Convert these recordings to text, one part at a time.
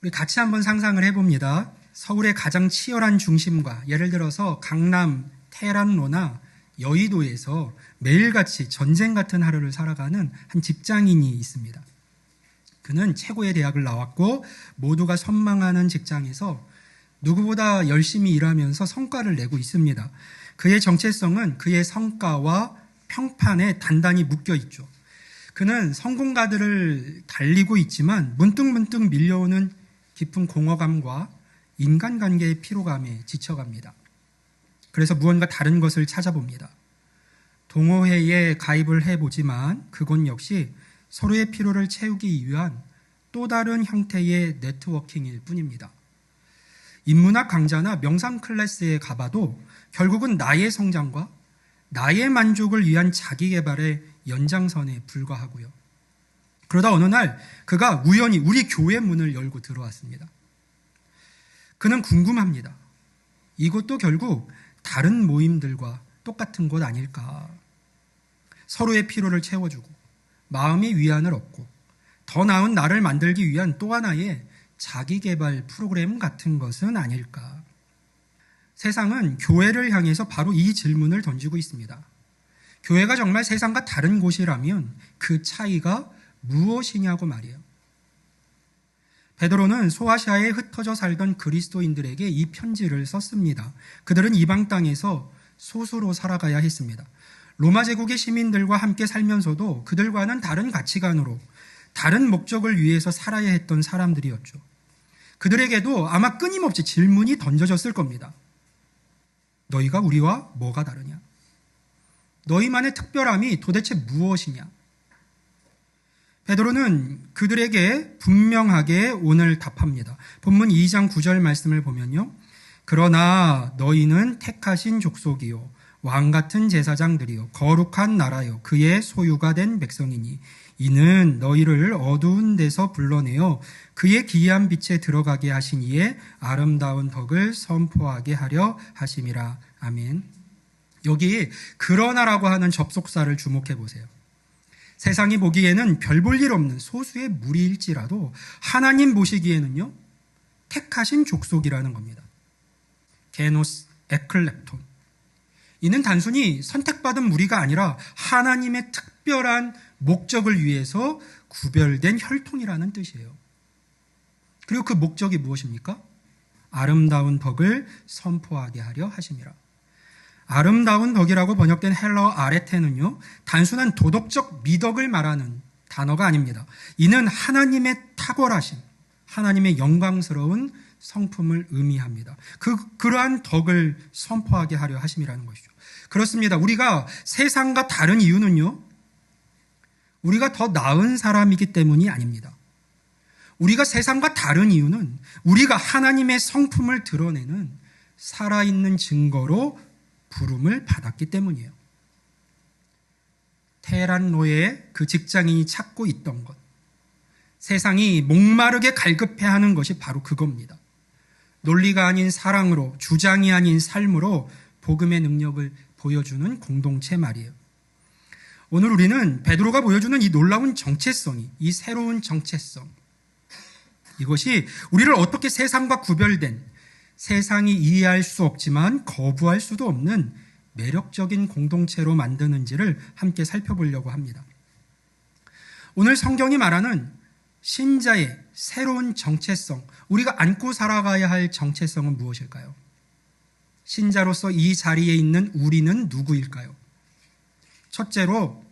우리 같이 한번 상상을 해봅니다. 서울의 가장 치열한 중심과 예를 들어서 강남, 테란로나 여의도에서 매일같이 전쟁 같은 하루를 살아가는 한 직장인이 있습니다. 그는 최고의 대학을 나왔고 모두가 선망하는 직장에서 누구보다 열심히 일하면서 성과를 내고 있습니다. 그의 정체성은 그의 성과와 평판에 단단히 묶여 있죠. 그는 성공가들을 달리고 있지만 문득문득 밀려오는 깊은 공허감과 인간관계의 피로감에 지쳐갑니다. 그래서 무언가 다른 것을 찾아봅니다. 동호회에 가입을 해보지만 그건 역시 서로의 피로를 채우기 위한 또 다른 형태의 네트워킹일 뿐입니다. 인문학 강좌나 명상 클래스에 가봐도 결국은 나의 성장과 나의 만족을 위한 자기 개발의 연장선에 불과하고요. 그러다 어느 날 그가 우연히 우리 교회 문을 열고 들어왔습니다. 그는 궁금합니다. 이곳도 결국 다른 모임들과 똑같은 곳 아닐까? 서로의 피로를 채워주고 마음의 위안을 얻고 더 나은 나를 만들기 위한 또 하나의 자기개발 프로그램 같은 것은 아닐까? 세상은 교회를 향해서 바로 이 질문을 던지고 있습니다. 교회가 정말 세상과 다른 곳이라면 그 차이가 무엇이냐고 말이에요. 베드로는 소아시아에 흩어져 살던 그리스도인들에게 이 편지를 썼습니다. 그들은 이방 땅에서 소수로 살아가야 했습니다. 로마 제국의 시민들과 함께 살면서도 그들과는 다른 가치관으로 다른 목적을 위해서 살아야 했던 사람들이었죠. 그들에게도 아마 끊임없이 질문이 던져졌을 겁니다. 너희가 우리와 뭐가 다르냐? 너희만의 특별함이 도대체 무엇이냐? 베드로는 그들에게 분명하게 오늘 답합니다. 본문 2장 9절 말씀을 보면요. 그러나 너희는 택하신 족속이요 왕같은 제사장들이요 거룩한 나라요 그의 소유가 된 백성이니 이는 너희를 어두운 데서 불러내어 그의 기이한 빛에 들어가게 하신 이의 아름다운 덕을 선포하게 하려 하심이라. 아멘. 여기 그러나라고 하는 접속사를 주목해 보세요. 세상이 보기에는 별 볼 일 없는 소수의 무리일지라도 하나님 보시기에는요, 택하신 족속이라는 겁니다. 게노스 에클렙톤. 이는 단순히 선택받은 무리가 아니라 하나님의 특별한 목적을 위해서 구별된 혈통이라는 뜻이에요. 그리고 그 목적이 무엇입니까? 아름다운 덕을 선포하게 하려 하심이라. 아름다운 덕이라고 번역된 헬라어 아레테는요, 단순한 도덕적 미덕을 말하는 단어가 아닙니다. 이는 하나님의 탁월하신, 하나님의 영광스러운 성품을 의미합니다. 그러한 덕을 선포하게 하려 하심이라는 것이죠. 그렇습니다. 우리가 세상과 다른 이유는요, 우리가 더 나은 사람이기 때문이 아닙니다. 우리가 세상과 다른 이유는 우리가 하나님의 성품을 드러내는 살아있는 증거로 부름을 받았기 때문이에요. 테란로에 그 직장인이 찾고 있던 것, 세상이 목마르게 갈급해하는 것이 바로 그겁니다. 논리가 아닌 사랑으로, 주장이 아닌 삶으로 복음의 능력을 보여주는 공동체 말이에요. 오늘 우리는 베드로가 보여주는 이 놀라운 정체성이, 이 새로운 정체성, 이것이 우리를 어떻게 세상과 구별된, 세상이 이해할 수 없지만 거부할 수도 없는 매력적인 공동체로 만드는지를 함께 살펴보려고 합니다. 오늘 성경이 말하는 신자의 새로운 정체성, 우리가 안고 살아가야 할 정체성은 무엇일까요? 신자로서 이 자리에 있는 우리는 누구일까요? 첫째로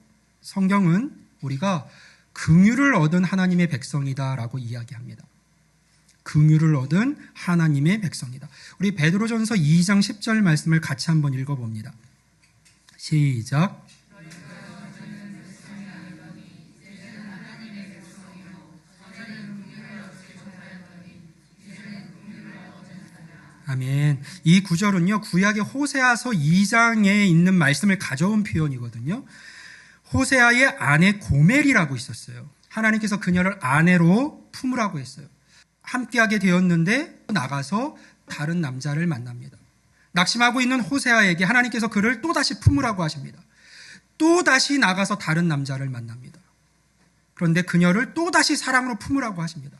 성경은 우리가 긍휼을 얻은 하나님의 백성이다라고 이야기합니다. 긍휼을 얻은 하나님의 백성이다. 우리 베드로전서 2장 10절 말씀을 같이 한번 읽어봅니다. 시작. 아멘. 이 구절은요, 구약의 호세아서 2장에 있는 말씀을 가져온 표현이거든요. 호세아의 아내 고멜이라고 있었어요. 하나님께서 그녀를 아내로 품으라고 했어요. 함께하게 되었는데 나가서 다른 남자를 만납니다. 낙심하고 있는 호세아에게 하나님께서 그를 또다시 품으라고 하십니다. 또다시 나가서 다른 남자를 만납니다. 그런데 그녀를 또다시 사랑으로 품으라고 하십니다.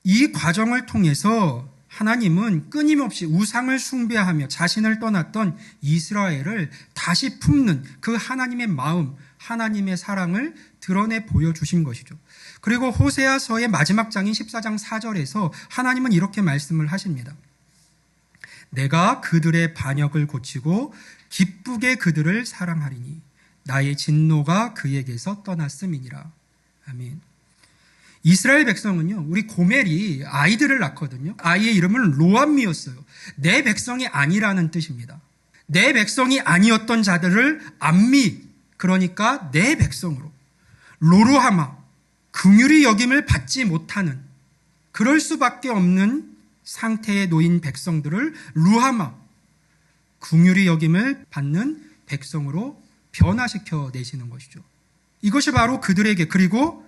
이 과정을 통해서 하나님은 끊임없이 우상을 숭배하며 자신을 떠났던 이스라엘을 다시 품는 그 하나님의 마음, 하나님의 사랑을 드러내 보여주신 것이죠. 그리고 호세아서의 마지막 장인 14장 4절에서 하나님은 이렇게 말씀을 하십니다. 내가 그들의 반역을 고치고 기쁘게 그들을 사랑하리니 나의 진노가 그에게서 떠났음이니라. 아멘. 이스라엘 백성은요, 우리 고멜이 아이들을 낳거든요. 아이의 이름은 로암미였어요. 내 백성이 아니라는 뜻입니다. 내 백성이 아니었던 자들을 암미, 그러니까 내 백성으로, 로로하마, 긍휼히 여김을 받지 못하는, 그럴 수밖에 없는 상태에 놓인 백성들을 루하마, 긍휼히 여김을 받는 백성으로 변화시켜 내시는 것이죠. 이것이 바로 그들에게, 그리고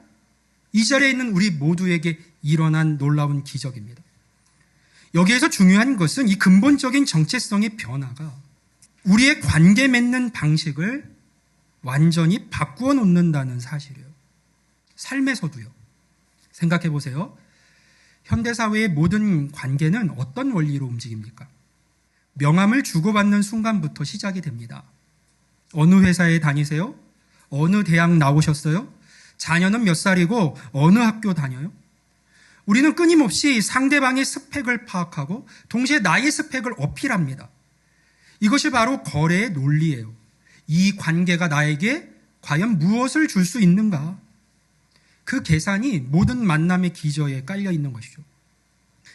이 자리에 있는 우리 모두에게 일어난 놀라운 기적입니다. 여기에서 중요한 것은 이 근본적인 정체성의 변화가 우리의 관계 맺는 방식을 완전히 바꾸어 놓는다는 사실이에요. 삶에서도요. 생각해 보세요. 현대사회의 모든 관계는 어떤 원리로 움직입니까? 명함을 주고받는 순간부터 시작이 됩니다. 어느 회사에 다니세요? 어느 대학 나오셨어요? 자녀는 몇 살이고 어느 학교 다녀요? 우리는 끊임없이 상대방의 스펙을 파악하고 동시에 나의 스펙을 어필합니다. 이것이 바로 거래의 논리예요. 이 관계가 나에게 과연 무엇을 줄 수 있는가? 그 계산이 모든 만남의 기저에 깔려 있는 것이죠.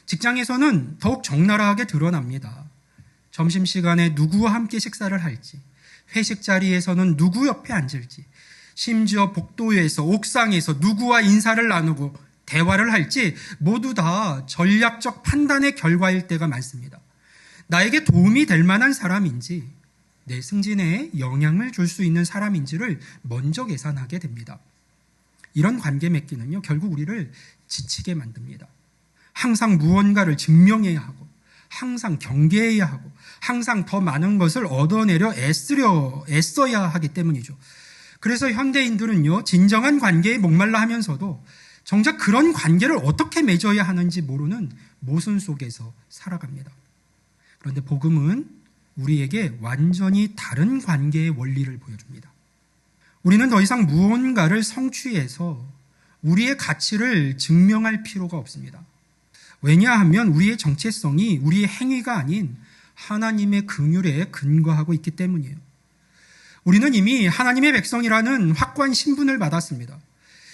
직장에서는 더욱 적나라하게 드러납니다. 점심시간에 누구와 함께 식사를 할지, 회식 자리에서는 누구 옆에 앉을지, 심지어 복도에서, 옥상에서 누구와 인사를 나누고 대화를 할지 모두 다 전략적 판단의 결과일 때가 많습니다. 나에게 도움이 될 만한 사람인지, 내 승진에 영향을 줄 수 있는 사람인지를 먼저 계산하게 됩니다. 이런 관계 맺기는요, 결국 우리를 지치게 만듭니다. 항상 무언가를 증명해야 하고, 항상 경계해야 하고, 항상 더 많은 것을 얻어내려 애써야 하기 때문이죠. 그래서 현대인들은요, 진정한 관계에 목말라 하면서도 정작 그런 관계를 어떻게 맺어야 하는지 모르는 모순 속에서 살아갑니다. 그런데 복음은 우리에게 완전히 다른 관계의 원리를 보여줍니다. 우리는 더 이상 무언가를 성취해서 우리의 가치를 증명할 필요가 없습니다. 왜냐하면 우리의 정체성이 우리의 행위가 아닌 하나님의 긍휼에 근거하고 있기 때문이에요. 우리는 이미 하나님의 백성이라는 확고한 신분을 받았습니다.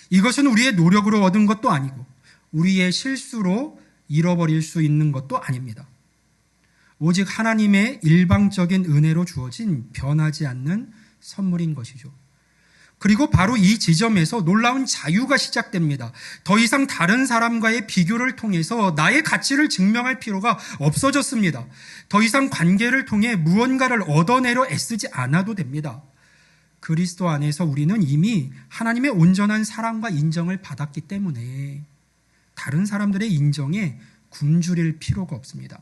이것은 우리의 노력으로 얻은 것도 아니고 우리의 실수로 잃어버릴 수 있는 것도 아닙니다. 오직 하나님의 일방적인 은혜로 주어진 변하지 않는 선물인 것이죠. 그리고 바로 이 지점에서 놀라운 자유가 시작됩니다. 더 이상 다른 사람과의 비교를 통해서 나의 가치를 증명할 필요가 없어졌습니다. 더 이상 관계를 통해 무언가를 얻어내려 애쓰지 않아도 됩니다. 그리스도 안에서 우리는 이미 하나님의 온전한 사랑과 인정을 받았기 때문에 다른 사람들의 인정에 굶주릴 필요가 없습니다.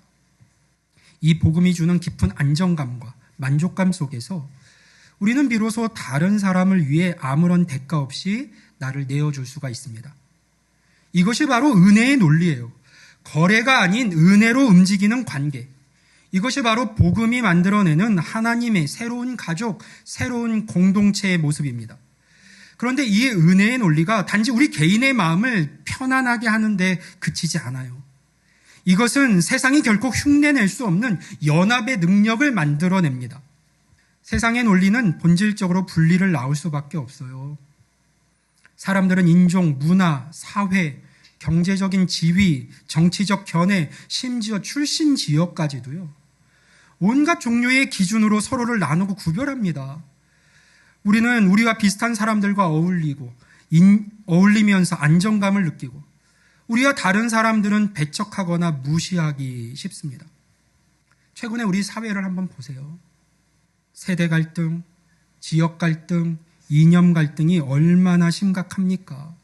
이 복음이 주는 깊은 안정감과 만족감 속에서 우리는 비로소 다른 사람을 위해 아무런 대가 없이 나를 내어줄 수가 있습니다. 이것이 바로 은혜의 논리예요. 거래가 아닌 은혜로 움직이는 관계. 이것이 바로 복음이 만들어내는 하나님의 새로운 가족, 새로운 공동체의 모습입니다. 그런데 이 은혜의 논리가 단지 우리 개인의 마음을 편안하게 하는데 그치지 않아요. 이것은 세상이 결코 흉내낼 수 없는 연합의 능력을 만들어냅니다. 세상의 논리는 본질적으로 분리를 낳을 수밖에 없어요. 사람들은 인종, 문화, 사회, 경제적인 지위, 정치적 견해, 심지어 출신 지역까지도요. 온갖 종류의 기준으로 서로를 나누고 구별합니다. 우리는 우리와 비슷한 사람들과 어울리면서 안정감을 느끼고 우리와 다른 사람들은 배척하거나 무시하기 쉽습니다. 최근에 우리 사회를 한번 보세요. 세대 갈등, 지역 갈등, 이념 갈등이 얼마나 심각합니까?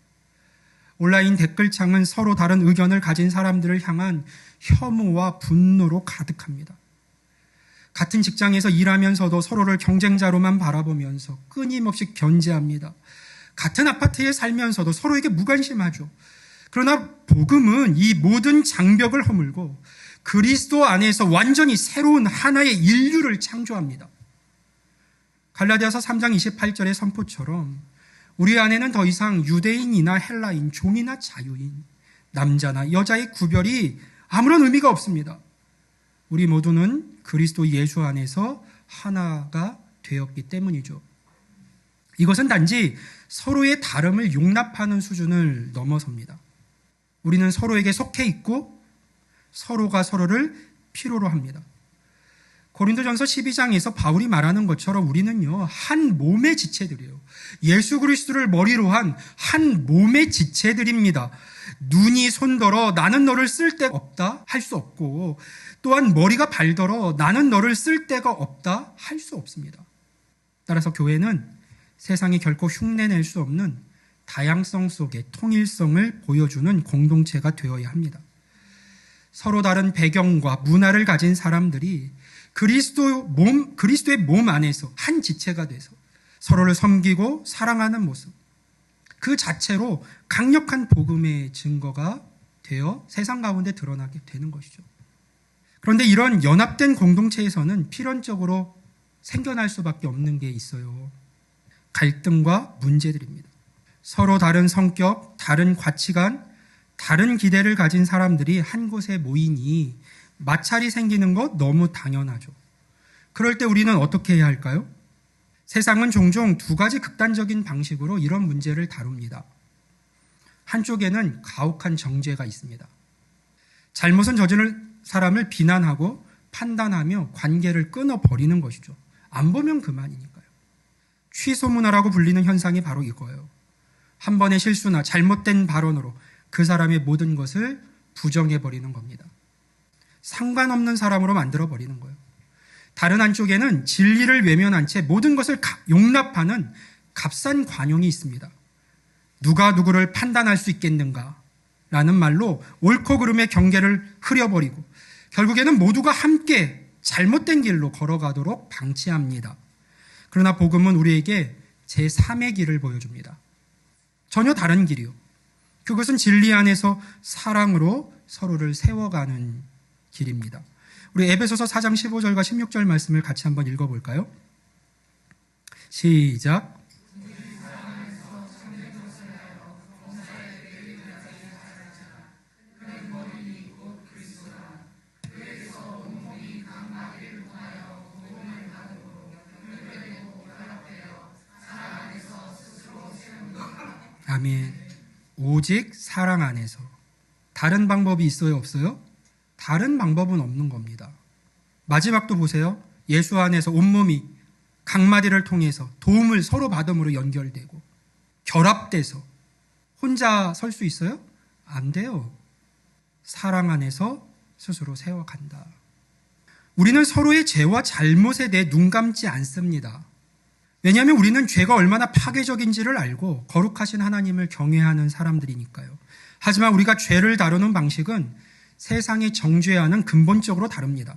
온라인 댓글창은 서로 다른 의견을 가진 사람들을 향한 혐오와 분노로 가득합니다. 같은 직장에서 일하면서도 서로를 경쟁자로만 바라보면서 끊임없이 견제합니다. 같은 아파트에 살면서도 서로에게 무관심하죠. 그러나 복음은 이 모든 장벽을 허물고 그리스도 안에서 완전히 새로운 하나의 인류를 창조합니다. 갈라디아서 3장 28절의 선포처럼 우리 안에는 더 이상 유대인이나 헬라인, 종이나 자유인, 남자나 여자의 구별이 아무런 의미가 없습니다. 우리 모두는 그리스도 예수 안에서 하나가 되었기 때문이죠. 이것은 단지 서로의 다름을 용납하는 수준을 넘어섭니다. 우리는 서로에게 속해 있고 서로가 서로를 필요로 합니다. 고린도전서 12장에서 바울이 말하는 것처럼 우리는요, 한 몸의 지체들이에요. 예수 그리스도를 머리로 한 몸의 지체들입니다. 눈이 손더러 나는 너를 쓸 데가 없다 할 수 없고, 또한 머리가 발더러 나는 너를 쓸 데가 없다 할 수 없습니다. 따라서 교회는 세상이 결코 흉내낼 수 없는 다양성 속의 통일성을 보여주는 공동체가 되어야 합니다. 서로 다른 배경과 문화를 가진 사람들이 그리스도의 몸 안에서 한 지체가 돼서 서로를 섬기고 사랑하는 모습, 그 자체로 강력한 복음의 증거가 되어 세상 가운데 드러나게 되는 것이죠. 그런데 이런 연합된 공동체에서는 필연적으로 생겨날 수밖에 없는 게 있어요. 갈등과 문제들입니다. 서로 다른 성격, 다른 가치관, 다른 기대를 가진 사람들이 한 곳에 모이니 마찰이 생기는 것 너무 당연하죠. 그럴 때 우리는 어떻게 해야 할까요? 세상은 종종 두 가지 극단적인 방식으로 이런 문제를 다룹니다. 한쪽에는 가혹한 정죄가 있습니다. 잘못은 저지른 사람을 비난하고 판단하며 관계를 끊어버리는 것이죠. 안 보면 그만이니까요. 취소 문화라고 불리는 현상이 바로 이거예요. 한 번의 실수나 잘못된 발언으로 그 사람의 모든 것을 부정해버리는 겁니다. 상관없는 사람으로 만들어버리는 거예요. 다른 한쪽에는 진리를 외면한 채 모든 것을 용납하는 값싼 관용이 있습니다. 누가 누구를 판단할 수 있겠는가 라는 말로 옳고 그름의 경계를 흐려버리고 결국에는 모두가 함께 잘못된 길로 걸어가도록 방치합니다. 그러나 복음은 우리에게 제3의 길을 보여줍니다. 전혀 다른 길이요. 그것은 진리 안에서 사랑으로 서로를 세워가는 길입니다. 우리 에베소서 4장 15절과 16절 말씀을 같이 한번 읽어볼까요? 시작. 아멘. 오직 사랑 안에서. 다른 방법이 있어요, 없어요? 다른 방법은 없는 겁니다. 마지막도 보세요. 예수 안에서 온몸이 각마디를 통해서 도움을 서로 받음으로 연결되고 결합돼서 혼자 설 수 있어요? 안 돼요. 사랑 안에서 스스로 세워간다. 우리는 서로의 죄와 잘못에 대해 눈 감지 않습니다. 왜냐하면 우리는 죄가 얼마나 파괴적인지를 알고 거룩하신 하나님을 경외하는 사람들이니까요. 하지만 우리가 죄를 다루는 방식은 세상의 정죄와는 근본적으로 다릅니다.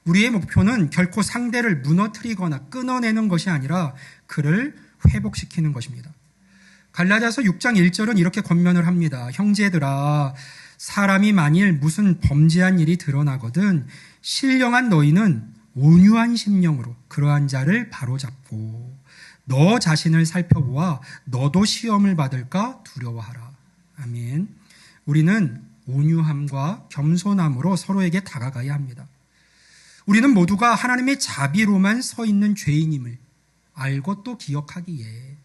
우리의 목표는 결코 상대를 무너뜨리거나 끊어내는 것이 아니라 그를 회복시키는 것입니다. 갈라디아서 6장 1절은 이렇게 권면을 합니다. 형제들아, 사람이 만일 무슨 범죄한 일이 드러나거든 신령한 너희는 온유한 심령으로 그러한 자를 바로잡고 너 자신을 살펴보아 너도 시험을 받을까 두려워하라. 아멘. 우리는 온유함과 겸손함으로 서로에게 다가가야 합니다. 우리는 모두가 하나님의 자비로만 서 있는 죄인임을 알고 또 기억하기에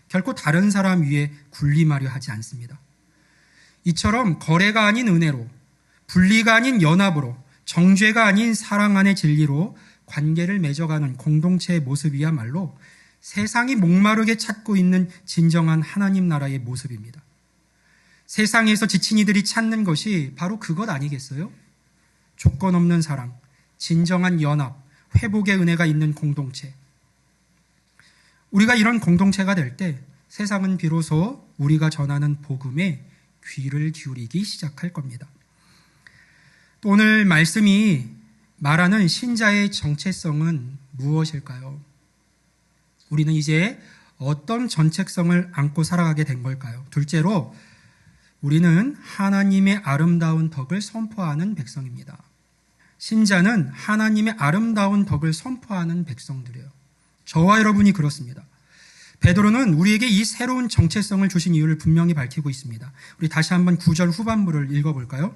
결코 다른 사람 위에 군림하려 하지 않습니다. 이처럼 거래가 아닌 은혜로, 분리가 아닌 연합으로, 정죄가 아닌 사랑 안의 진리로 관계를 맺어가는 공동체의 모습이야말로 세상이 목마르게 찾고 있는 진정한 하나님 나라의 모습입니다. 세상에서 지친 이들이 찾는 것이 바로 그것 아니겠어요? 조건 없는 사랑, 진정한 연합, 회복의 은혜가 있는 공동체. 우리가 이런 공동체가 될 때 세상은 비로소 우리가 전하는 복음에 귀를 기울이기 시작할 겁니다. 또 오늘 말씀이 말하는 신자의 정체성은 무엇일까요? 우리는 이제 어떤 정체성을 안고 살아가게 된 걸까요? 둘째로 우리는 하나님의 아름다운 덕을 선포하는 백성입니다. 신자는 하나님의 아름다운 덕을 선포하는 백성들이에요. 저와 여러분이 그렇습니다. 베드로는 우리에게 이 새로운 정체성을 주신 이유를 분명히 밝히고 있습니다. 우리 다시 한번 9절 후반부를 읽어볼까요?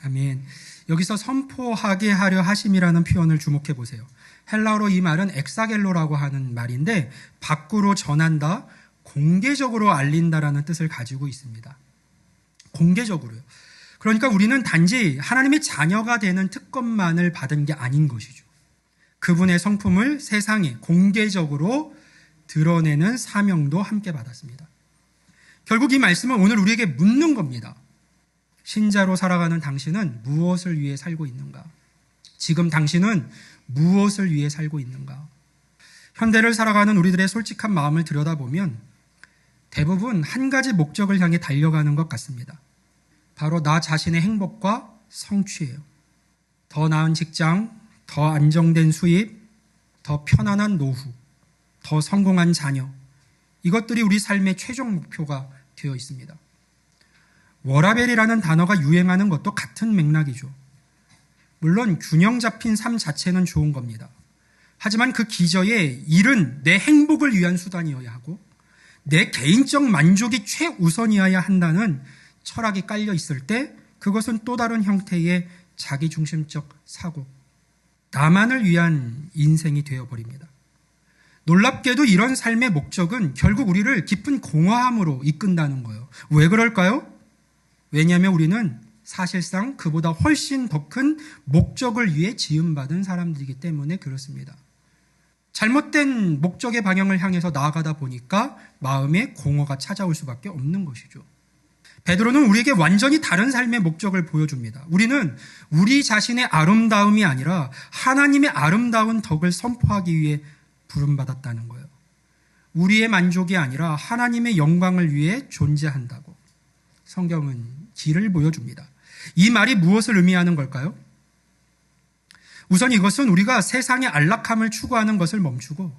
아멘. 여기서 선포하게 하려 하심이라는 표현을 주목해 보세요. 헬라어로 이 말은 엑사겔로라고 하는 말인데 밖으로 전한다, 공개적으로 알린다라는 뜻을 가지고 있습니다. 공개적으로요. 그러니까 우리는 단지 하나님의 자녀가 되는 특권만을 받은 게 아닌 것이죠. 그분의 성품을 세상에 공개적으로 드러내는 사명도 함께 받았습니다. 결국 이 말씀은 오늘 우리에게 묻는 겁니다. 신자로 살아가는 당신은 무엇을 위해 살고 있는가? 지금 당신은 무엇을 위해 살고 있는가? 현대를 살아가는 우리들의 솔직한 마음을 들여다보면 대부분 한 가지 목적을 향해 달려가는 것 같습니다. 바로 나 자신의 행복과 성취예요. 더 나은 직장, 더 안정된 수입, 더 편안한 노후, 더 성공한 자녀. 이것들이 우리 삶의 최종 목표가 되어 있습니다. 워라벨이라는 단어가 유행하는 것도 같은 맥락이죠. 물론 균형 잡힌 삶 자체는 좋은 겁니다. 하지만 그 기저에 일은 내 행복을 위한 수단이어야 하고 내 개인적 만족이 최우선이어야 한다는 철학이 깔려 있을 때 그것은 또 다른 형태의 자기중심적 사고, 나만을 위한 인생이 되어버립니다. 놀랍게도 이런 삶의 목적은 결국 우리를 깊은 공허함으로 이끈다는 거예요. 왜 그럴까요? 왜냐하면 우리는 사실상 그보다 훨씬 더 큰 목적을 위해 지음받은 사람들이기 때문에 그렇습니다. 잘못된 목적의 방향을 향해서 나아가다 보니까 마음에 공허가 찾아올 수밖에 없는 것이죠. 베드로는 우리에게 완전히 다른 삶의 목적을 보여줍니다. 우리는 우리 자신의 아름다움이 아니라 하나님의 아름다운 덕을 선포하기 위해 부름받았다는 거예요. 우리의 만족이 아니라 하나님의 영광을 위해 존재한다고 성경은 길을 보여줍니다. 이 말이 무엇을 의미하는 걸까요? 우선 이것은 우리가 세상의 안락함을 추구하는 것을 멈추고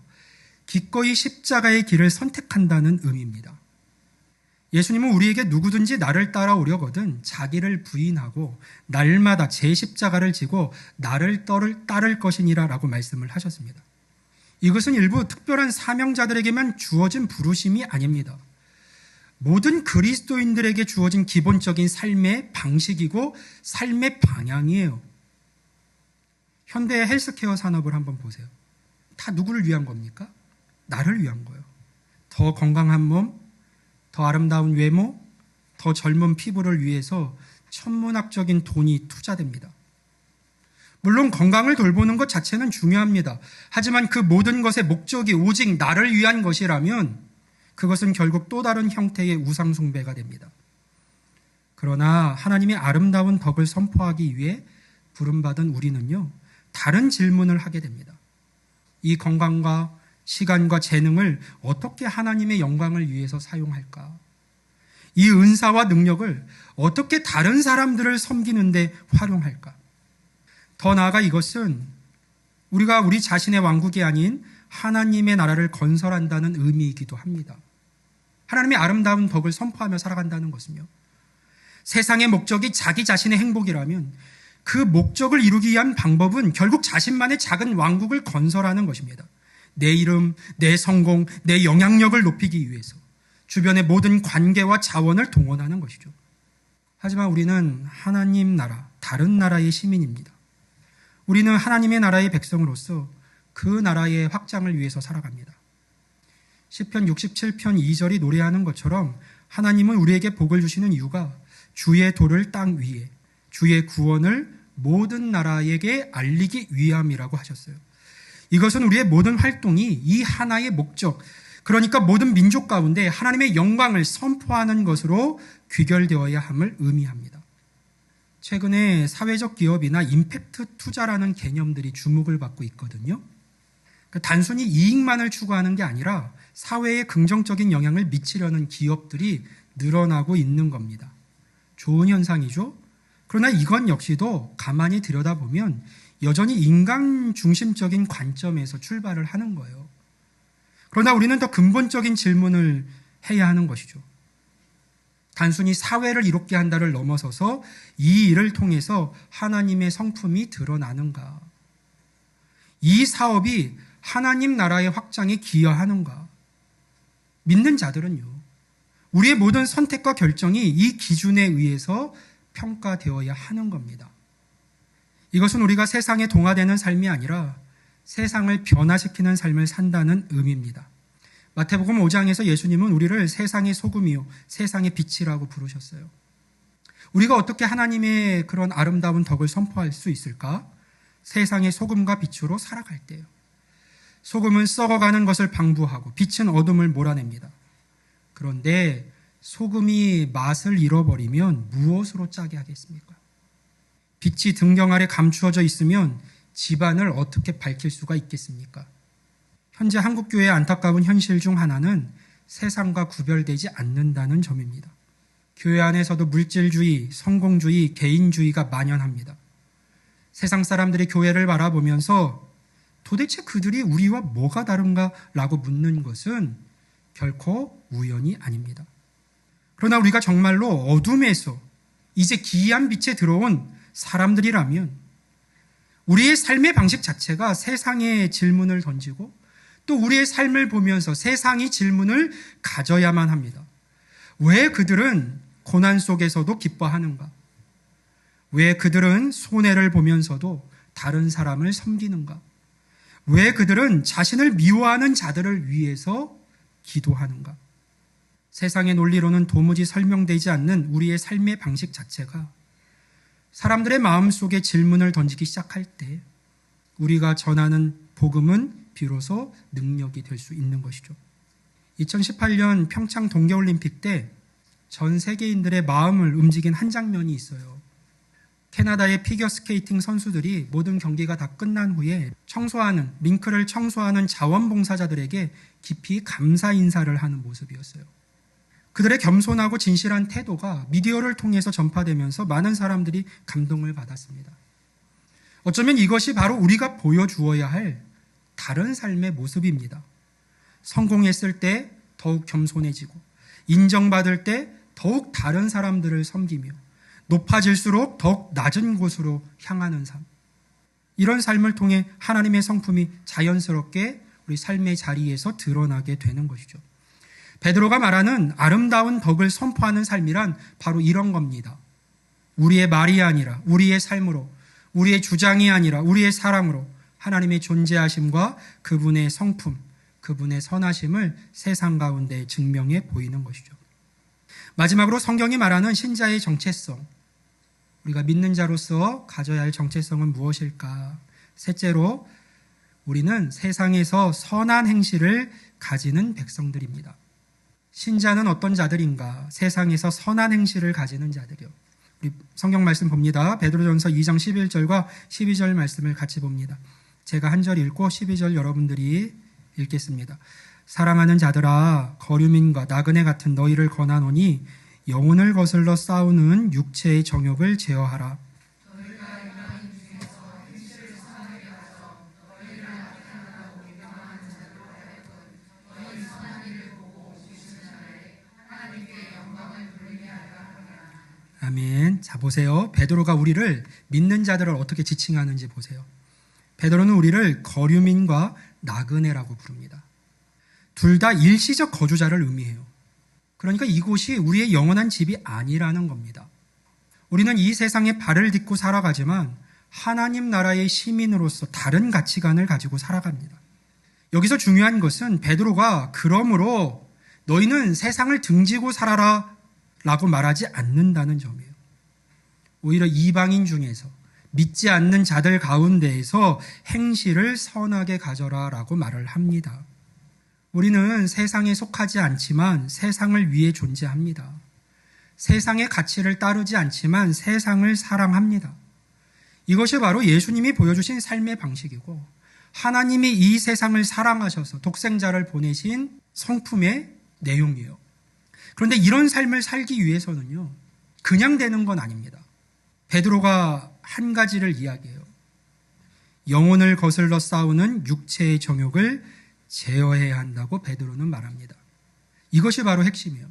기꺼이 십자가의 길을 선택한다는 의미입니다. 예수님은 우리에게 누구든지 나를 따라오려거든 자기를 부인하고 날마다 제 십자가를 지고 나를 따를 것이니라 라고 말씀을 하셨습니다. 이것은 일부 특별한 사명자들에게만 주어진 부르심이 아닙니다. 모든 그리스도인들에게 주어진 기본적인 삶의 방식이고 삶의 방향이에요. 현대의 헬스케어 산업을 한번 보세요. 다 누구를 위한 겁니까? 나를 위한 거예요. 더 건강한 몸, 더 아름다운 외모, 더 젊은 피부를 위해서 천문학적인 돈이 투자됩니다. 물론 건강을 돌보는 것 자체는 중요합니다. 하지만 그 모든 것의 목적이 오직 나를 위한 것이라면 그것은 결국 또 다른 형태의 우상숭배가 됩니다. 그러나 하나님의 아름다운 덕을 선포하기 위해 부름받은 우리는요, 다른 질문을 하게 됩니다. 이 건강과 시간과 재능을 어떻게 하나님의 영광을 위해서 사용할까? 이 은사와 능력을 어떻게 다른 사람들을 섬기는 데 활용할까? 더 나아가 이것은 우리가 우리 자신의 왕국이 아닌 하나님의 나라를 건설한다는 의미이기도 합니다. 하나님의 아름다운 덕을 선포하며 살아간다는 것은요, 세상의 목적이 자기 자신의 행복이라면 그 목적을 이루기 위한 방법은 결국 자신만의 작은 왕국을 건설하는 것입니다. 내 이름, 내 성공, 내 영향력을 높이기 위해서 주변의 모든 관계와 자원을 동원하는 것이죠. 하지만 우리는 하나님 나라, 다른 나라의 시민입니다. 우리는 하나님의 나라의 백성으로서 그 나라의 확장을 위해서 살아갑니다. 시편 67편 2절이 노래하는 것처럼 하나님은 우리에게 복을 주시는 이유가 주의 도를 땅 위에, 주의 구원을 모든 나라에게 알리기 위함이라고 하셨어요. 이것은 우리의 모든 활동이 이 하나의 목적, 그러니까 모든 민족 가운데 하나님의 영광을 선포하는 것으로 귀결되어야 함을 의미합니다. 최근에 사회적 기업이나 임팩트 투자라는 개념들이 주목을 받고 있거든요. 단순히 이익만을 추구하는 게 아니라 사회에 긍정적인 영향을 미치려는 기업들이 늘어나고 있는 겁니다. 좋은 현상이죠. 그러나 이건 역시도 가만히 들여다보면 여전히 인간 중심적인 관점에서 출발을 하는 거예요. 그러나 우리는 더 근본적인 질문을 해야 하는 것이죠. 단순히 사회를 이롭게 한다를 넘어서서 이 일을 통해서 하나님의 성품이 드러나는가? 이 사업이 하나님 나라의 확장에 기여하는가? 믿는 자들은요, 우리의 모든 선택과 결정이 이 기준에 의해서 평가되어야 하는 겁니다. 이것은 우리가 세상에 동화되는 삶이 아니라 세상을 변화시키는 삶을 산다는 의미입니다. 마태복음 5장에서 예수님은 우리를 세상의 소금이요 세상의 빛이라고 부르셨어요. 우리가 어떻게 하나님의 그런 아름다운 덕을 선포할 수 있을까? 세상의 소금과 빛으로 살아갈 때요. 소금은 썩어가는 것을 방부하고 빛은 어둠을 몰아냅니다. 그런데 소금이 맛을 잃어버리면 무엇으로 짜게 하겠습니까? 빛이 등경 아래 감추어져 있으면 집안을 어떻게 밝힐 수가 있겠습니까? 현재 한국교회의 안타까운 현실 중 하나는 세상과 구별되지 않는다는 점입니다. 교회 안에서도 물질주의, 성공주의, 개인주의가 만연합니다. 세상 사람들이 교회를 바라보면서 도대체 그들이 우리와 뭐가 다른가? 라고 묻는 것은 결코 우연이 아닙니다. 그러나 우리가 정말로 어둠에서 이제 기이한 빛에 들어온 사람들이라면 우리의 삶의 방식 자체가 세상에 질문을 던지고 또 우리의 삶을 보면서 세상이 질문을 가져야만 합니다. 왜 그들은 고난 속에서도 기뻐하는가? 왜 그들은 손해를 보면서도 다른 사람을 섬기는가? 왜 그들은 자신을 미워하는 자들을 위해서 기도하는가? 세상의 논리로는 도무지 설명되지 않는 우리의 삶의 방식 자체가 사람들의 마음속에 질문을 던지기 시작할 때 우리가 전하는 복음은 비로소 능력이 될 수 있는 것이죠. 2018년 평창 동계올림픽 때 전 세계인들의 마음을 움직인 한 장면이 있어요. 캐나다의 피겨스케이팅 선수들이 모든 경기가 다 끝난 후에 링크를 청소하는 자원봉사자들에게 깊이 감사 인사를 하는 모습이었어요. 그들의 겸손하고 진실한 태도가 미디어를 통해서 전파되면서 많은 사람들이 감동을 받았습니다. 어쩌면 이것이 바로 우리가 보여주어야 할 다른 삶의 모습입니다. 성공했을 때 더욱 겸손해지고 인정받을 때 더욱 다른 사람들을 섬기며 높아질수록 더욱 낮은 곳으로 향하는 삶. 이런 삶을 통해 하나님의 성품이 자연스럽게 우리 삶의 자리에서 드러나게 되는 것이죠. 베드로가 말하는 아름다운 덕을 선포하는 삶이란 바로 이런 겁니다. 우리의 말이 아니라 우리의 삶으로, 우리의 주장이 아니라 우리의 사랑으로 하나님의 존재하심과 그분의 성품, 그분의 선하심을 세상 가운데 증명해 보이는 것이죠. 마지막으로 성경이 말하는 신자의 정체성, 우리가 믿는 자로서 가져야 할 정체성은 무엇일까? 셋째로 우리는 세상에서 선한 행실을 가지는 백성들입니다. 신자는 어떤 자들인가? 세상에서 선한 행실을 가지는 자들이요. 우리 성경 말씀 봅니다. 베드로전서 2장 11절과 12절 말씀을 같이 봅니다. 제가 한 절 읽고 12절 여러분들이 읽겠습니다. 사랑하는 자들아, 거류민과 나그네 같은 너희를 권하노니 영혼을 거슬러 싸우는 육체의 정욕을 제어하라. 아멘. 자, 보세요. 베드로가 우리를 믿는 자들을 어떻게 지칭하는지 보세요. 베드로는 우리를 거류민과 나그네라고 부릅니다. 둘 다 일시적 거주자를 의미해요. 그러니까 이곳이 우리의 영원한 집이 아니라는 겁니다. 우리는 이 세상에 발을 딛고 살아가지만 하나님 나라의 시민으로서 다른 가치관을 가지고 살아갑니다. 여기서 중요한 것은 베드로가 그러므로 너희는 세상을 등지고 살아라 라고 말하지 않는다는 점이에요. 오히려 이방인 중에서 믿지 않는 자들 가운데에서 행실을 선하게 가져라 라고 말을 합니다. 우리는 세상에 속하지 않지만 세상을 위해 존재합니다. 세상의 가치를 따르지 않지만 세상을 사랑합니다. 이것이 바로 예수님이 보여주신 삶의 방식이고 하나님이 이 세상을 사랑하셔서 독생자를 보내신 성품의 내용이에요. 그런데 이런 삶을 살기 위해서는요, 그냥 되는 건 아닙니다. 베드로가 한 가지를 이야기해요. 영혼을 거슬러 싸우는 육체의 정욕을 제어해야 한다고 베드로는 말합니다. 이것이 바로 핵심이에요.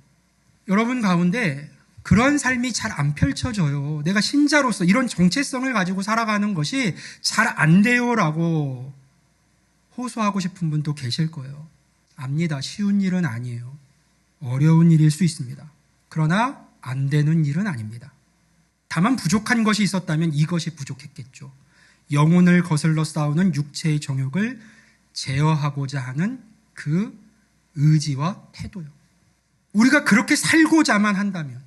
여러분 가운데 그런 삶이 잘 안 펼쳐져요. 내가 신자로서 이런 정체성을 가지고 살아가는 것이 잘 안 돼요라고 호소하고 싶은 분도 계실 거예요. 압니다. 쉬운 일은 아니에요. 어려운 일일 수 있습니다. 그러나 안 되는 일은 아닙니다. 다만 부족한 것이 있었다면 이것이 부족했겠죠. 영혼을 거슬러 싸우는 육체의 정욕을 제어하고자 하는 그 의지와 태도요. 우리가 그렇게 살고자만 한다면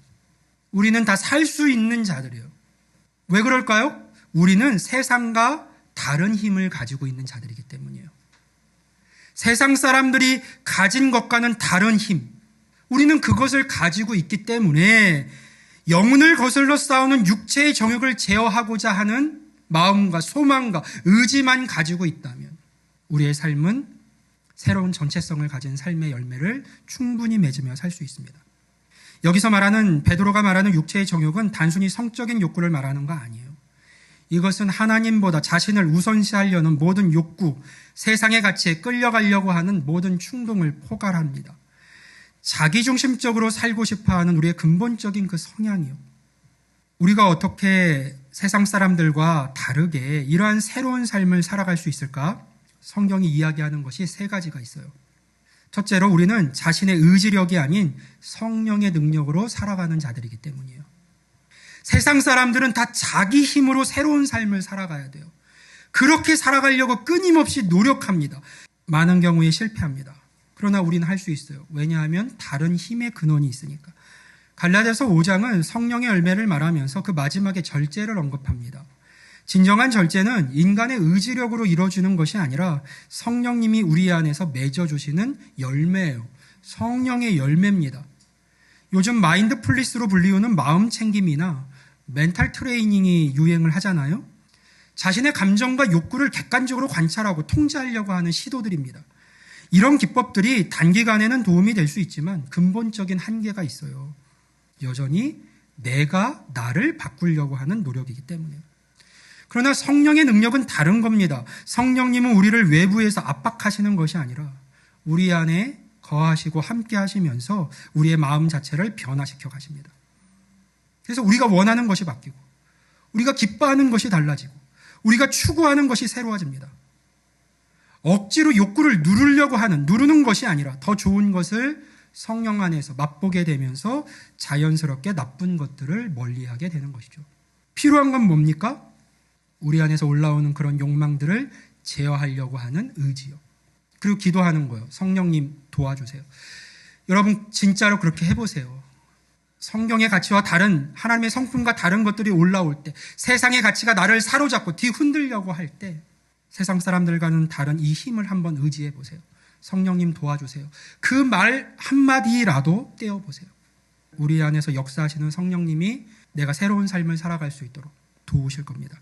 우리는 다 살 수 있는 자들이에요. 왜 그럴까요? 우리는 세상과 다른 힘을 가지고 있는 자들이기 때문이에요. 세상 사람들이 가진 것과는 다른 힘, 우리는 그것을 가지고 있기 때문에 영혼을 거슬러 싸우는 육체의 정욕을 제어하고자 하는 마음과 소망과 의지만 가지고 있다면 우리의 삶은 새로운 전체성을 가진 삶의 열매를 충분히 맺으며 살 수 있습니다. 여기서 말하는 베드로가 말하는 육체의 정욕은 단순히 성적인 욕구를 말하는 거 아니에요. 이것은 하나님보다 자신을 우선시하려는 모든 욕구, 세상의 가치에 끌려가려고 하는 모든 충동을 포괄합니다. 자기중심적으로 살고 싶어하는 우리의 근본적인 그 성향이요. 우리가 어떻게 세상 사람들과 다르게 이러한 새로운 삶을 살아갈 수 있을까? 성경이 이야기하는 것이 세 가지가 있어요. 첫째로 우리는 자신의 의지력이 아닌 성령의 능력으로 살아가는 자들이기 때문이에요. 세상 사람들은 다 자기 힘으로 새로운 삶을 살아가야 돼요. 그렇게 살아가려고 끊임없이 노력합니다. 많은 경우에 실패합니다. 그러나 우리는 할 수 있어요. 왜냐하면 다른 힘의 근원이 있으니까. 갈라디아서 5장은 성령의 열매를 말하면서 그 마지막에 절제를 언급합니다. 진정한 절제는 인간의 의지력으로 이루어지는 것이 아니라 성령님이 우리 안에서 맺어주시는 열매예요. 성령의 열매입니다. 요즘 마인드풀리스로 불리우는 마음 챙김이나 멘탈 트레이닝이 유행을 하잖아요. 자신의 감정과 욕구를 객관적으로 관찰하고 통제하려고 하는 시도들입니다. 이런 기법들이 단기간에는 도움이 될 수 있지만 근본적인 한계가 있어요. 여전히 내가 나를 바꾸려고 하는 노력이기 때문에요. 그러나 성령의 능력은 다른 겁니다. 성령님은 우리를 외부에서 압박하시는 것이 아니라 우리 안에 거하시고 함께 하시면서 우리의 마음 자체를 변화시켜 가십니다. 그래서 우리가 원하는 것이 바뀌고 우리가 기뻐하는 것이 달라지고 우리가 추구하는 것이 새로워집니다. 억지로 욕구를 누르는 것이 아니라 더 좋은 것을 성령 안에서 맛보게 되면서 자연스럽게 나쁜 것들을 멀리하게 되는 것이죠. 필요한 건 뭡니까? 우리 안에서 올라오는 그런 욕망들을 제어하려고 하는 의지요. 그리고 기도하는 거예요. 성령님 도와주세요. 여러분 진짜로 그렇게 해보세요. 성경의 가치와 다른 하나님의 성품과 다른 것들이 올라올 때, 세상의 가치가 나를 사로잡고 뒤흔들려고 할 때 세상 사람들과는 다른 이 힘을 한번 의지해 보세요. 성령님 도와주세요. 그 말 한마디라도 떼어보세요. 우리 안에서 역사하시는 성령님이 내가 새로운 삶을 살아갈 수 있도록 도우실 겁니다.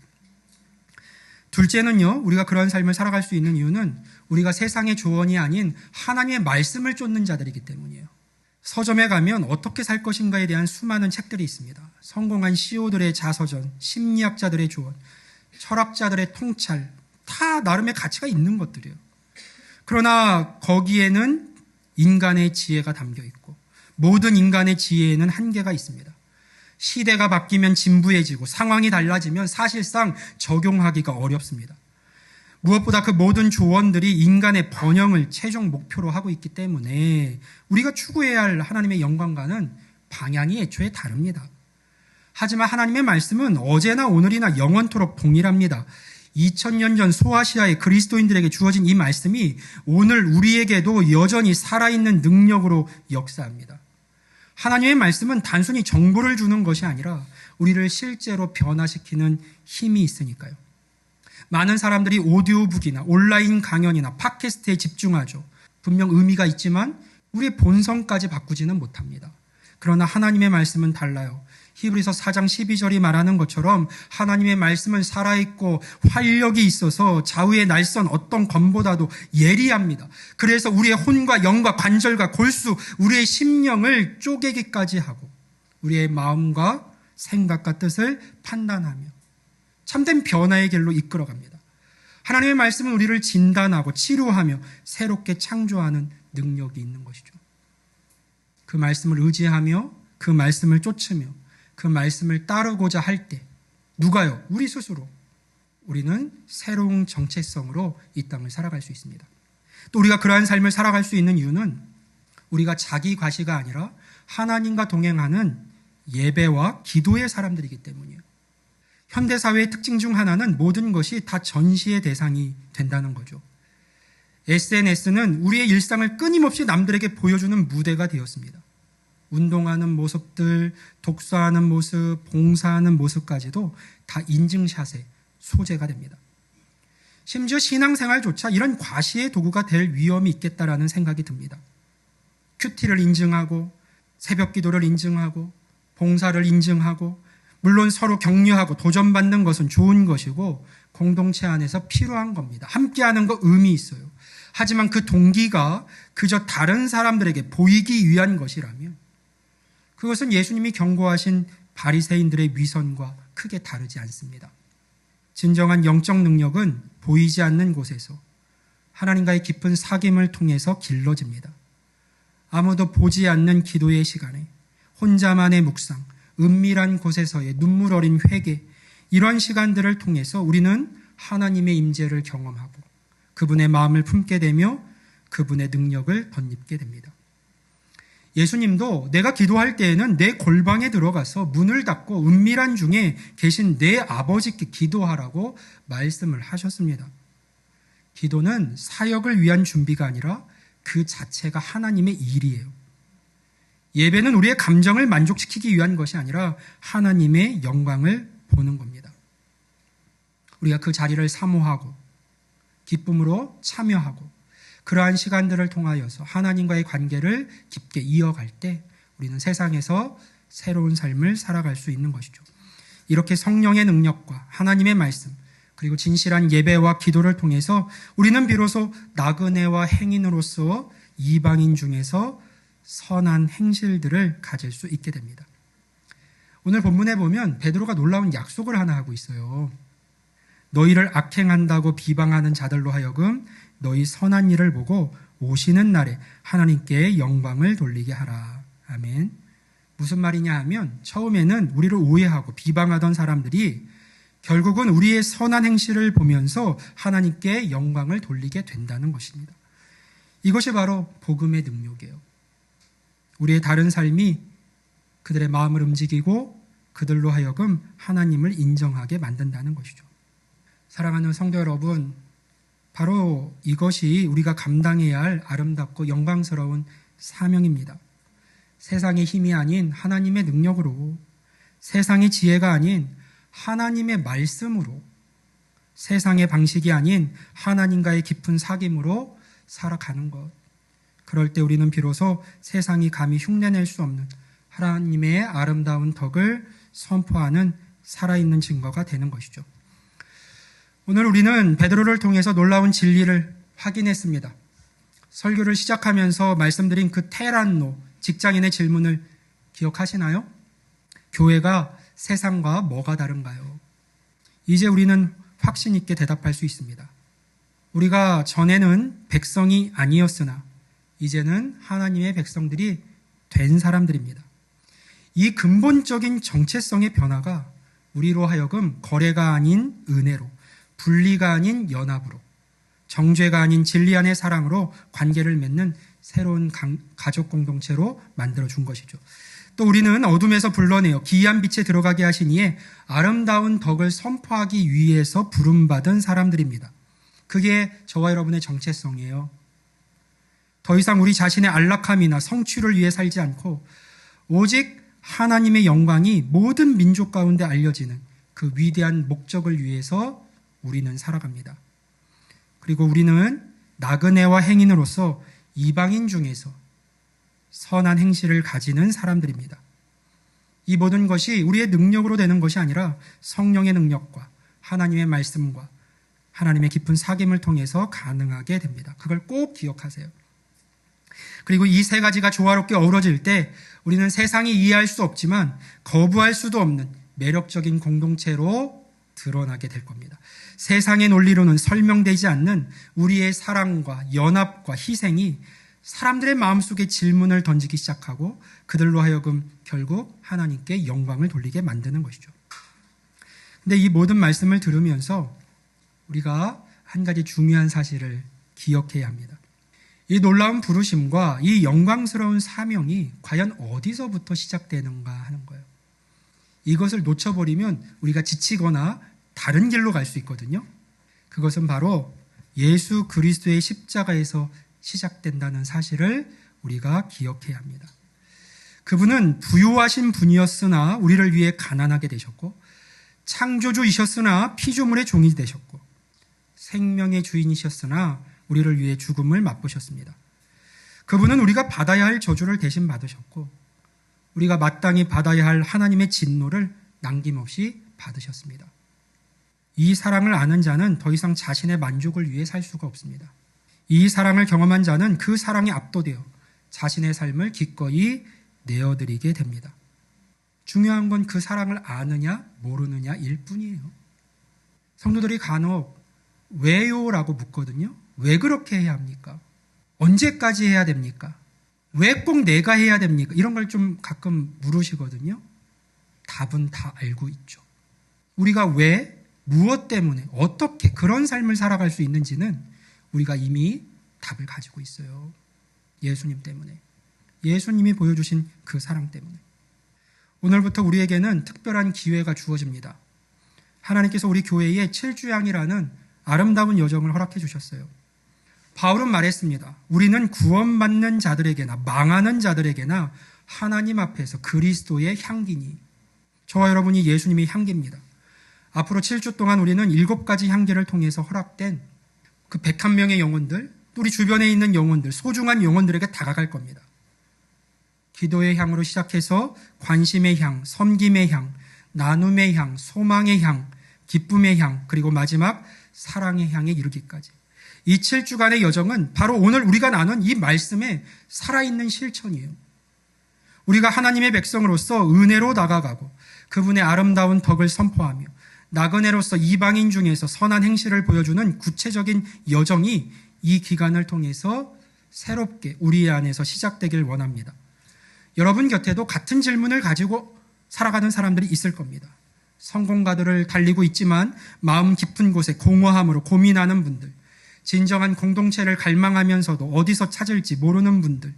둘째는요, 우리가 그런 삶을 살아갈 수 있는 이유는 우리가 세상의 조언이 아닌 하나님의 말씀을 쫓는 자들이기 때문이에요. 서점에 가면 어떻게 살 것인가에 대한 수많은 책들이 있습니다. 성공한 CEO들의 자서전, 심리학자들의 조언, 철학자들의 통찰, 다 나름의 가치가 있는 것들이에요. 그러나 거기에는 인간의 지혜가 담겨 있고 모든 인간의 지혜에는 한계가 있습니다. 시대가 바뀌면 진부해지고 상황이 달라지면 사실상 적용하기가 어렵습니다. 무엇보다 그 모든 조언들이 인간의 번영을 최종 목표로 하고 있기 때문에 우리가 추구해야 할 하나님의 영광과는 방향이 애초에 다릅니다. 하지만 하나님의 말씀은 어제나 오늘이나 영원토록 동일합니다. 2000년 전 소아시아의 그리스도인들에게 주어진 이 말씀이 오늘 우리에게도 여전히 살아있는 능력으로 역사합니다. 하나님의 말씀은 단순히 정보를 주는 것이 아니라 우리를 실제로 변화시키는 힘이 있으니까요. 많은 사람들이 오디오북이나 온라인 강연이나 팟캐스트에 집중하죠. 분명 의미가 있지만 우리의 본성까지 바꾸지는 못합니다. 그러나 하나님의 말씀은 달라요. 히브리서 4장 12절이 말하는 것처럼 하나님의 말씀은 살아있고 활력이 있어서 좌우의 날선 어떤 검보다도 예리합니다. 그래서 우리의 혼과 영과 관절과 골수, 우리의 심령을 쪼개기까지 하고 우리의 마음과 생각과 뜻을 판단하며 참된 변화의 길로 이끌어갑니다. 하나님의 말씀은 우리를 진단하고 치료하며 새롭게 창조하는 능력이 있는 것이죠. 그 말씀을 의지하며 그 말씀을 쫓으며 그 말씀을 따르고자 할 때 누가요? 우리 스스로. 우리는 새로운 정체성으로 이 땅을 살아갈 수 있습니다. 또 우리가 그러한 삶을 살아갈 수 있는 이유는 우리가 자기 과시가 아니라 하나님과 동행하는 예배와 기도의 사람들이기 때문이에요. 현대사회의 특징 중 하나는 모든 것이 다 전시의 대상이 된다는 거죠. SNS는 우리의 일상을 끊임없이 남들에게 보여주는 무대가 되었습니다. 운동하는 모습들, 독서하는 모습, 봉사하는 모습까지도 다 인증샷의 소재가 됩니다. 심지어 신앙생활조차 이런 과시의 도구가 될 위험이 있겠다라는 생각이 듭니다. 큐티를 인증하고 새벽 기도를 인증하고 봉사를 인증하고 물론 서로 격려하고 도전받는 것은 좋은 것이고 공동체 안에서 필요한 겁니다. 함께하는 거 의미 있어요. 하지만 그 동기가 그저 다른 사람들에게 보이기 위한 것이라면 그것은 예수님이 경고하신 바리새인들의 위선과 크게 다르지 않습니다. 진정한 영적 능력은 보이지 않는 곳에서 하나님과의 깊은 사귐을 통해서 길러집니다. 아무도 보지 않는 기도의 시간에 혼자만의 묵상, 은밀한 곳에서의 눈물 어린 회개, 이런 시간들을 통해서 우리는 하나님의 임재를 경험하고 그분의 마음을 품게 되며 그분의 능력을 덧입게 됩니다. 예수님도 내가 기도할 때에는 내 골방에 들어가서 문을 닫고 은밀한 중에 계신 내 아버지께 기도하라고 말씀을 하셨습니다. 기도는 사역을 위한 준비가 아니라 그 자체가 하나님의 일이에요. 예배는 우리의 감정을 만족시키기 위한 것이 아니라 하나님의 영광을 보는 겁니다. 우리가 그 자리를 사모하고 기쁨으로 참여하고 그러한 시간들을 통하여서 하나님과의 관계를 깊게 이어갈 때 우리는 세상에서 새로운 삶을 살아갈 수 있는 것이죠. 이렇게 성령의 능력과 하나님의 말씀 그리고 진실한 예배와 기도를 통해서 우리는 비로소 나그네와 행인으로서 이방인 중에서 선한 행실들을 가질 수 있게 됩니다. 오늘 본문에 보면 베드로가 놀라운 약속을 하나 하고 있어요. 너희를 악행한다고 비방하는 자들로 하여금 너희 선한 일을 보고 오시는 날에 하나님께 영광을 돌리게 하라. 아멘. 무슨 말이냐 하면 처음에는 우리를 오해하고 비방하던 사람들이 결국은 우리의 선한 행실을 보면서 하나님께 영광을 돌리게 된다는 것입니다. 이것이 바로 복음의 능력이에요. 우리의 다른 삶이 그들의 마음을 움직이고 그들로 하여금 하나님을 인정하게 만든다는 것이죠. 사랑하는 성도 여러분, 바로 이것이 우리가 감당해야 할 아름답고 영광스러운 사명입니다. 세상의 힘이 아닌 하나님의 능력으로, 세상의 지혜가 아닌 하나님의 말씀으로, 세상의 방식이 아닌 하나님과의 깊은 사귐으로 살아가는 것. 그럴 때 우리는 비로소 세상이 감히 흉내낼 수 없는 하나님의 아름다운 덕을 선포하는 살아있는 증거가 되는 것이죠. 오늘 우리는 베드로를 통해서 놀라운 진리를 확인했습니다. 설교를 시작하면서 말씀드린 그 테란노, 직장인의 질문을 기억하시나요? 교회가 세상과 뭐가 다른가요? 이제 우리는 확신 있게 대답할 수 있습니다. 우리가 전에는 백성이 아니었으나 이제는 하나님의 백성들이 된 사람들입니다. 이 근본적인 정체성의 변화가 우리로 하여금 거래가 아닌 은혜로, 분리가 아닌 연합으로, 정죄가 아닌 진리 안의 사랑으로 관계를 맺는 새로운 가족 공동체로 만들어준 것이죠. 또 우리는 어둠에서 불러내어 기이한 빛에 들어가게 하신 이에 아름다운 덕을 선포하기 위해서 부름받은 사람들입니다. 그게 저와 여러분의 정체성이에요. 더 이상 우리 자신의 안락함이나 성취를 위해 살지 않고 오직 하나님의 영광이 모든 민족 가운데 알려지는 그 위대한 목적을 위해서 우리는 살아갑니다. 그리고 우리는 나그네와 행인으로서 이방인 중에서 선한 행실을 가지는 사람들입니다. 이 모든 것이 우리의 능력으로 되는 것이 아니라 성령의 능력과 하나님의 말씀과 하나님의 깊은 사귐을 통해서 가능하게 됩니다. 그걸 꼭 기억하세요. 그리고 이 세 가지가 조화롭게 어우러질 때 우리는 세상이 이해할 수 없지만 거부할 수도 없는 매력적인 공동체로 드러나게 될 겁니다. 세상의 논리로는 설명되지 않는 우리의 사랑과 연합과 희생이 사람들의 마음속에 질문을 던지기 시작하고 그들로 하여금 결국 하나님께 영광을 돌리게 만드는 것이죠. 근데 이 모든 말씀을 들으면서 우리가 한 가지 중요한 사실을 기억해야 합니다. 이 놀라운 부르심과 이 영광스러운 사명이 과연 어디서부터 시작되는가 하는 거예요. 이것을 놓쳐버리면 우리가 지치거나 다른 길로 갈 수 있거든요. 그것은 바로 예수 그리스도의 십자가에서 시작된다는 사실을 우리가 기억해야 합니다. 그분은 부유하신 분이었으나 우리를 위해 가난하게 되셨고, 창조주이셨으나 피조물의 종이 되셨고, 생명의 주인이셨으나 우리를 위해 죽음을 맛보셨습니다. 그분은 우리가 받아야 할 저주를 대신 받으셨고, 우리가 마땅히 받아야 할 하나님의 진노를 남김없이 받으셨습니다. 이 사랑을 아는 자는 더 이상 자신의 만족을 위해 살 수가 없습니다. 이 사랑을 경험한 자는 그 사랑에 압도되어 자신의 삶을 기꺼이 내어드리게 됩니다. 중요한 건 그 사랑을 아느냐 모르느냐일 뿐이에요. 성도들이 간혹 왜요? 라고 묻거든요. 왜 그렇게 해야 합니까? 언제까지 해야 됩니까? 왜 꼭 내가 해야 됩니까? 이런 걸 좀 가끔 물으시거든요. 답은 다 알고 있죠. 우리가 왜, 무엇 때문에, 어떻게 그런 삶을 살아갈 수 있는지는 우리가 이미 답을 가지고 있어요. 예수님 때문에. 예수님이 보여주신 그 사랑 때문에. 오늘부터 우리에게는 특별한 기회가 주어집니다. 하나님께서 우리 교회에 7주양이라는 아름다운 여정을 허락해 주셨어요. 바울은 말했습니다. 우리는 구원받는 자들에게나 망하는 자들에게나 하나님 앞에서 그리스도의 향기니. 저와 여러분이 예수님의 향기입니다. 앞으로 7주 동안 우리는 7가지 향기를 통해서 허락된 그 101명의 영혼들, 또 우리 주변에 있는 영혼들, 소중한 영혼들에게 다가갈 겁니다. 기도의 향으로 시작해서 관심의 향, 섬김의 향, 나눔의 향, 소망의 향, 기쁨의 향, 그리고 마지막 사랑의 향에 이르기까지. 이 7주간의 여정은 바로 오늘 우리가 나눈 이 말씀의 살아있는 실천이에요. 우리가 하나님의 백성으로서 은혜로 다가가고 그분의 아름다운 덕을 선포하며 나그네로서 이방인 중에서 선한 행실을 보여주는 구체적인 여정이 이 기간을 통해서 새롭게 우리 안에서 시작되길 원합니다. 여러분 곁에도 같은 질문을 가지고 살아가는 사람들이 있을 겁니다. 성공가들을 달리고 있지만 마음 깊은 곳에 공허함으로 고민하는 분들, 진정한 공동체를 갈망하면서도 어디서 찾을지 모르는 분들,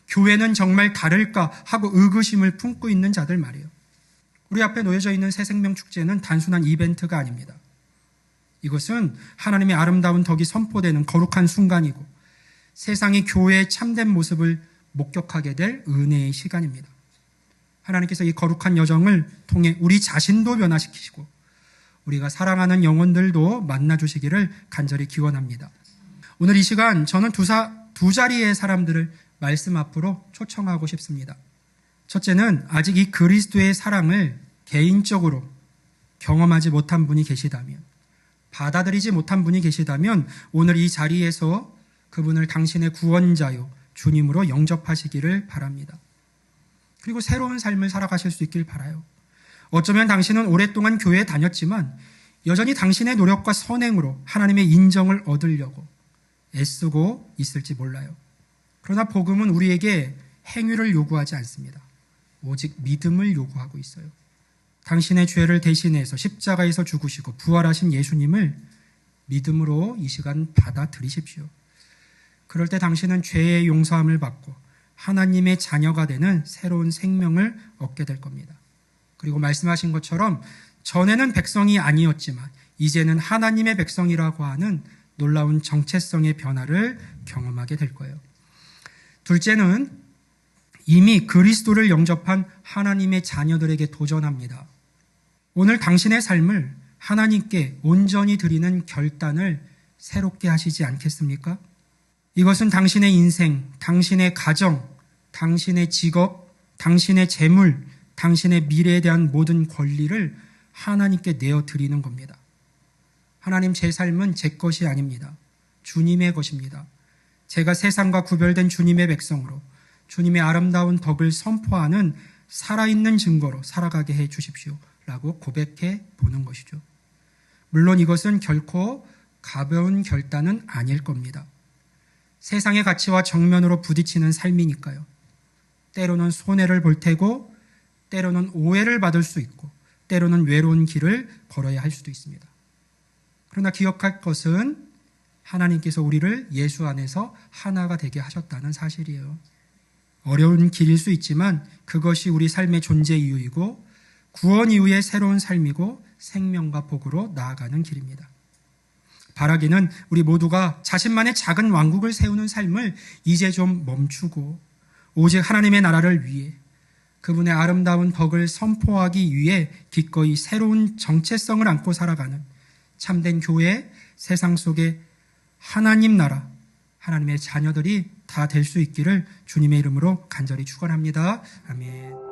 교회는 정말 다를까 하고 의구심을 품고 있는 자들 말이에요. 우리 앞에 놓여져 있는 새생명 축제는 단순한 이벤트가 아닙니다. 이것은 하나님의 아름다운 덕이 선포되는 거룩한 순간이고 세상이 교회의 참된 모습을 목격하게 될 은혜의 시간입니다. 하나님께서 이 거룩한 여정을 통해 우리 자신도 변화시키시고 우리가 사랑하는 영혼들도 만나주시기를 간절히 기원합니다. 오늘 이 시간 저는 두 자리의 사람들을 말씀 앞으로 초청하고 싶습니다. 첫째는 아직 이 그리스도의 사랑을 개인적으로 경험하지 못한 분이 계시다면, 받아들이지 못한 분이 계시다면 오늘 이 자리에서 그분을 당신의 구원자요 주님으로 영접하시기를 바랍니다. 그리고 새로운 삶을 살아가실 수 있길 바라요. 어쩌면 당신은 오랫동안 교회에 다녔지만 여전히 당신의 노력과 선행으로 하나님의 인정을 얻으려고 애쓰고 있을지 몰라요. 그러나 복음은 우리에게 행위를 요구하지 않습니다. 오직 믿음을 요구하고 있어요. 당신의 죄를 대신해서 십자가에서 죽으시고 부활하신 예수님을 믿음으로 이 시간 받아들이십시오. 그럴 때 당신은 죄의 용서함을 받고 하나님의 자녀가 되는 새로운 생명을 얻게 될 겁니다. 그리고 말씀하신 것처럼 전에는 백성이 아니었지만 이제는 하나님의 백성이라고 하는 놀라운 정체성의 변화를 경험하게 될 거예요. 둘째는 이미 그리스도를 영접한 하나님의 자녀들에게 도전합니다. 오늘 당신의 삶을 하나님께 온전히 드리는 결단을 새롭게 하시지 않겠습니까? 이것은 당신의 인생, 당신의 가정, 당신의 직업, 당신의 재물, 당신의 미래에 대한 모든 권리를 하나님께 내어드리는 겁니다. 하나님, 제 삶은 제 것이 아닙니다. 주님의 것입니다. 제가 세상과 구별된 주님의 백성으로 주님의 아름다운 덕을 선포하는 살아있는 증거로 살아가게 해 주십시오 라고 고백해 보는 것이죠. 물론 이것은 결코 가벼운 결단은 아닐 겁니다. 세상의 가치와 정면으로 부딪히는 삶이니까요. 때로는 손해를 볼 테고, 때로는 오해를 받을 수 있고, 때로는 외로운 길을 걸어야 할 수도 있습니다. 그러나 기억할 것은 하나님께서 우리를 예수 안에서 하나가 되게 하셨다는 사실이에요. 어려운 길일 수 있지만 그것이 우리 삶의 존재 이유이고 구원 이후의 새로운 삶이고 생명과 복으로 나아가는 길입니다. 바라기는 우리 모두가 자신만의 작은 왕국을 세우는 삶을 이제 좀 멈추고 오직 하나님의 나라를 위해 그분의 아름다운 덕을 선포하기 위해 기꺼이 새로운 정체성을 안고 살아가는 참된 교회, 세상 속에 하나님 나라, 하나님의 자녀들이 다 될 수 있기를 주님의 이름으로 간절히 축원합니다. 아멘.